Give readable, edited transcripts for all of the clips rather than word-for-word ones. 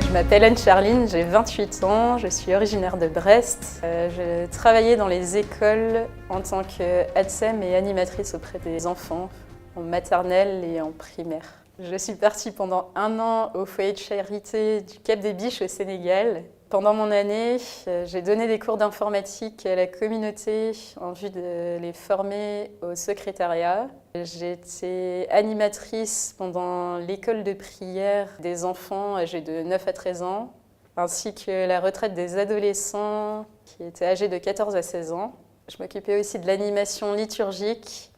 Je m'appelle Anne-Charline, j'ai 28 ans, je suis originaire de Brest. Je travaillais dans les écoles en tant qu'ATSEM et animatrice auprès des enfants, en maternelle et en primaire. Je suis partie pendant 1 an au foyer de charité du Cap des Biches au Sénégal. Pendant mon année, j'ai donné des cours d'informatique à la communauté en vue de les former au secrétariat. J'ai été animatrice pendant l'école de prière des enfants âgés de 9 à 13 ans, ainsi que la retraite des adolescents qui étaient âgés de 14 à 16 ans. Je m'occupais aussi de l'animation liturgique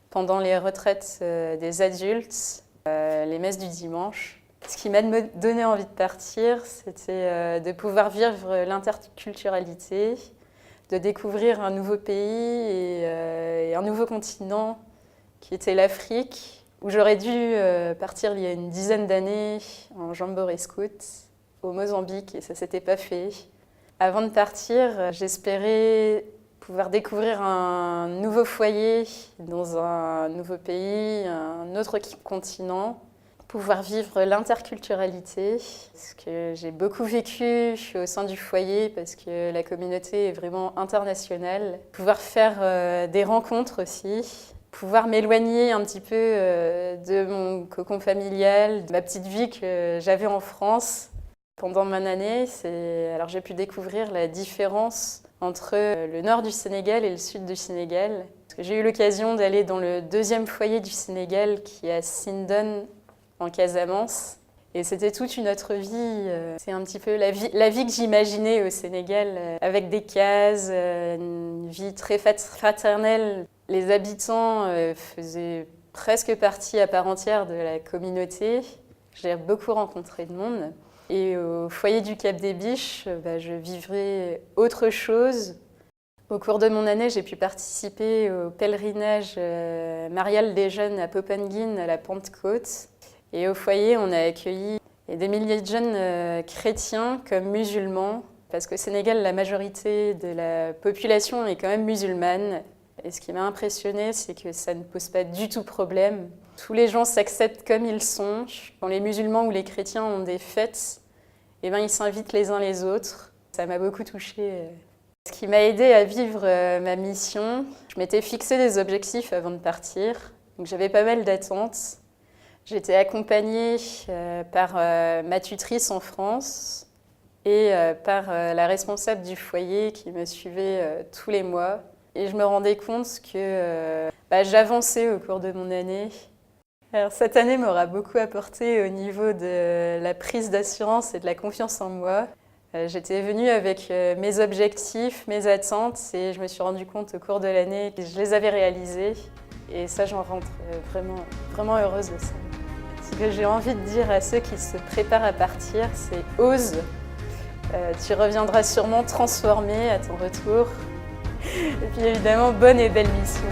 pendant les retraites des adultes, les messes du dimanche. Ce qui m'a donné envie de partir, c'était de pouvoir vivre l'interculturalité, de découvrir un nouveau pays et un nouveau continent qui était l'Afrique, où j'aurais dû partir il y a une dizaine d'années en jamboree scout au Mozambique et ça ne s'était pas fait. Avant de partir, j'espérais pouvoir découvrir un nouveau foyer dans un nouveau pays, un autre continent, pouvoir vivre l'interculturalité, parce que j'ai beaucoup vécu au sein du foyer, parce que la communauté est vraiment internationale. Pouvoir faire des rencontres aussi, pouvoir m'éloigner un petit peu de mon cocon familial, de ma petite vie que j'avais en France. Pendant mon année, alors j'ai pu découvrir la différence entre le nord du Sénégal et le sud du Sénégal. Parce que j'ai eu l'occasion d'aller dans le 2e foyer du Sénégal, qui est à Sindone, en Casamance. Et c'était toute une autre vie. C'est un petit peu la vie que j'imaginais au Sénégal, avec des cases, une vie très fraternelle. Les habitants faisaient presque partie à part entière de la communauté. J'ai beaucoup rencontré de monde. Et au foyer du Cap des Biches, je vivrais autre chose. Au cours de mon année, j'ai pu participer au pèlerinage marial des jeunes à Popenguine, à la Pentecôte. Et au foyer, on a accueilli des milliers de jeunes chrétiens comme musulmans, parce qu'au Sénégal, la majorité de la population est quand même musulmane. Et ce qui m'a impressionnée, c'est que ça ne pose pas du tout problème. Tous les gens s'acceptent comme ils sont. Quand les musulmans ou les chrétiens ont des fêtes, ils s'invitent les uns les autres. Ça m'a beaucoup touchée. Ce qui m'a aidée à vivre ma mission, je m'étais fixé des objectifs avant de partir. Donc j'avais pas mal d'attentes. J'étais accompagnée par ma tutrice en France et par la responsable du foyer qui me suivait tous les mois. Et je me rendais compte que j'avançais au cours de mon année. Alors, cette année m'aura beaucoup apporté au niveau de la prise d'assurance et de la confiance en moi. J'étais venue avec mes objectifs, mes attentes et je me suis rendu compte au cours de l'année que je les avais réalisés. Et ça, j'en rentre vraiment heureuse de ça. Ce que j'ai envie de dire à ceux qui se préparent à partir, c'est « ose ». Tu reviendras sûrement transformé à ton retour. Et puis évidemment, bonne et belle mission.